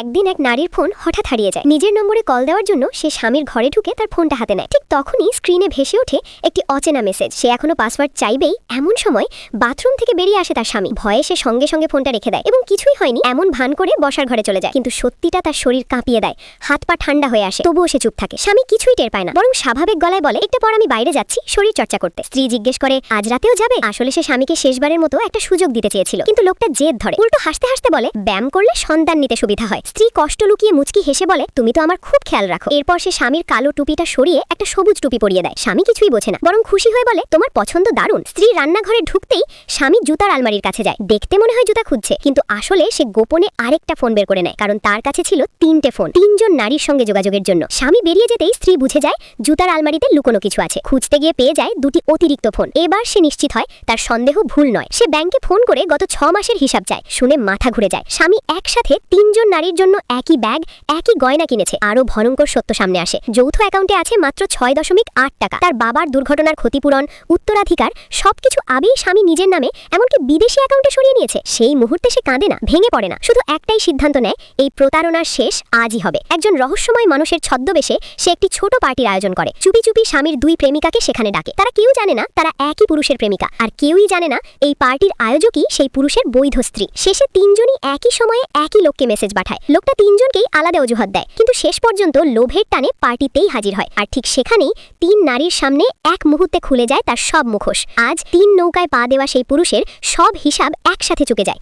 একদিন এক নারীর ফোন হঠাৎ হারিয়ে যায়। নিজের নম্বরে কল দেওয়ার জন্য সে স্বামীর ঘরে ঢুকে তার ফোনটা হাতে নেয়। ঠিক তখনই স্ক্রিনে ভেসে ওঠে একটি অচেনা মেসেজ। সে এখনো পাসওয়ার্ড চাইবেই এমন সময় বাথরুম থেকে বেরিয়ে আসে তার স্বামী। ভয়ে সে সঙ্গে সঙ্গে ফোনটা রেখে দেয় এবং কিছুই হয়নি এমন ভান করে বসার ঘরে চলে যায়। কিন্তু সত্যিটা তার শরীর কাঁপিয়ে দেয়, হাত পা ঠান্ডা হয়ে আসে। তবুও সে চুপ থাকে। স্বামী কিছুই টের পায় না, বরং স্বাভাবিক গলায় বলে, একটু পর আমি বাইরে যাচ্ছি শরীর চর্চা করতে। স্ত্রী জিজ্ঞেস করে, আজ রাতেও যাবে? আসলে সে স্বামীকে শেষবারের মতো একটা সুযোগ দিতে চেয়েছিল, কিন্তু লোকটা জেদ ধরে। উল্টো হাসতে হাসতে বলে, ব্যায়াম করলে সন্তান নিতে সুবিধা হয়। স্ত্রী কষ্ট লুকিয়ে মুচকি হেসে বলে, তুমি তো আমার খুব খেয়াল রাখো। এরপর সে স্বামীর কালো টুপিটা সরিয়ে একটা সবুজ টুপি পরিয়ে দেয়। স্বামী কিছুই বোঝে না, বরং খুশি হয়ে বলে, তোমার পছন্দ দারুণ। স্ত্রী রান্নাঘরে ঢুকতেই স্বামী জুতার আলমারির কাছে যায়। দেখতে মনে হয় জুতা খুঁজছে, কিন্তু আসলে সে গোপনে আরেকটা ফোন বের করে নেয়, কারণ তার কাছে ছিল 3টে ফোন, 3জন নারীর সঙ্গে যোগাযোগের জন্য। স্বামী বেরিয়ে যেতেই স্ত্রী বুঝে যায় জুতার আলমারিতে লুকোনো কিছু আছে। খুঁজতে গিয়ে পেয়ে যায় 2টি অতিরিক্ত ফোন। এবার সে নিশ্চিত হয় তার সন্দেহ ভুল নয়। সে ব্যাংকে ফোন করে গত 6 মাসের হিসাব চায়। শুনে মাথা ঘুরে যায়। স্বামী একসাথে 3জন নারীর জন্য একই ব্যাগ, একই গয়না কিনেছে। আরো ভয়ঙ্কর সত্য সামনে আসে, যৌথ অ্যাকাউন্টে আছে মাত্র 6.8 টাকা। তার বাবার দুর্ঘটনার ক্ষতিপূরণ, উত্তরাধিকার সবকিছু আবেই স্বামী নিজের নামে, এমনকি বিদেশি অ্যাকাউন্টে সরিয়ে নিয়েছে। সেই মুহূর্তে সে কাঁদে না, ভেঙে পড়ে না, শুধু একটাই সিদ্ধান্ত নেয়, এই প্রতারণার শেষ আজই হবে। একজন রহস্যময় মানুষের ছদ্মবেশে সে একটি ছোট পার্টির আয়োজন করে। চুপি চুপি স্বামীর 2 প্রেমিকাকে সেখানে ডাকে। তারা কেউ জানে না তারা একই পুরুষের প্রেমিকা, আর কেউই জানে না এই পার্টির আয়োজকই সেই পুরুষের বৈধ স্ত্রী। শেষে 3জনই একই সময়ে একই লোককে মেসেজ পাঠায়। লোকটা 3জনকেই আলাদা অজুহাত দেয়, কিন্তু শেষ পর্যন্ত লোভের টানে পার্টিতেই হাজির হয়। আর ঠিক সেখানেই 3 নারীর সামনে এক মুহূর্তে খুলে যায় তার সব মুখোশ। আজ 3 নৌকায় পা দেওয়া সেই পুরুষের সব হিসাব একসাথে চুকে যায়।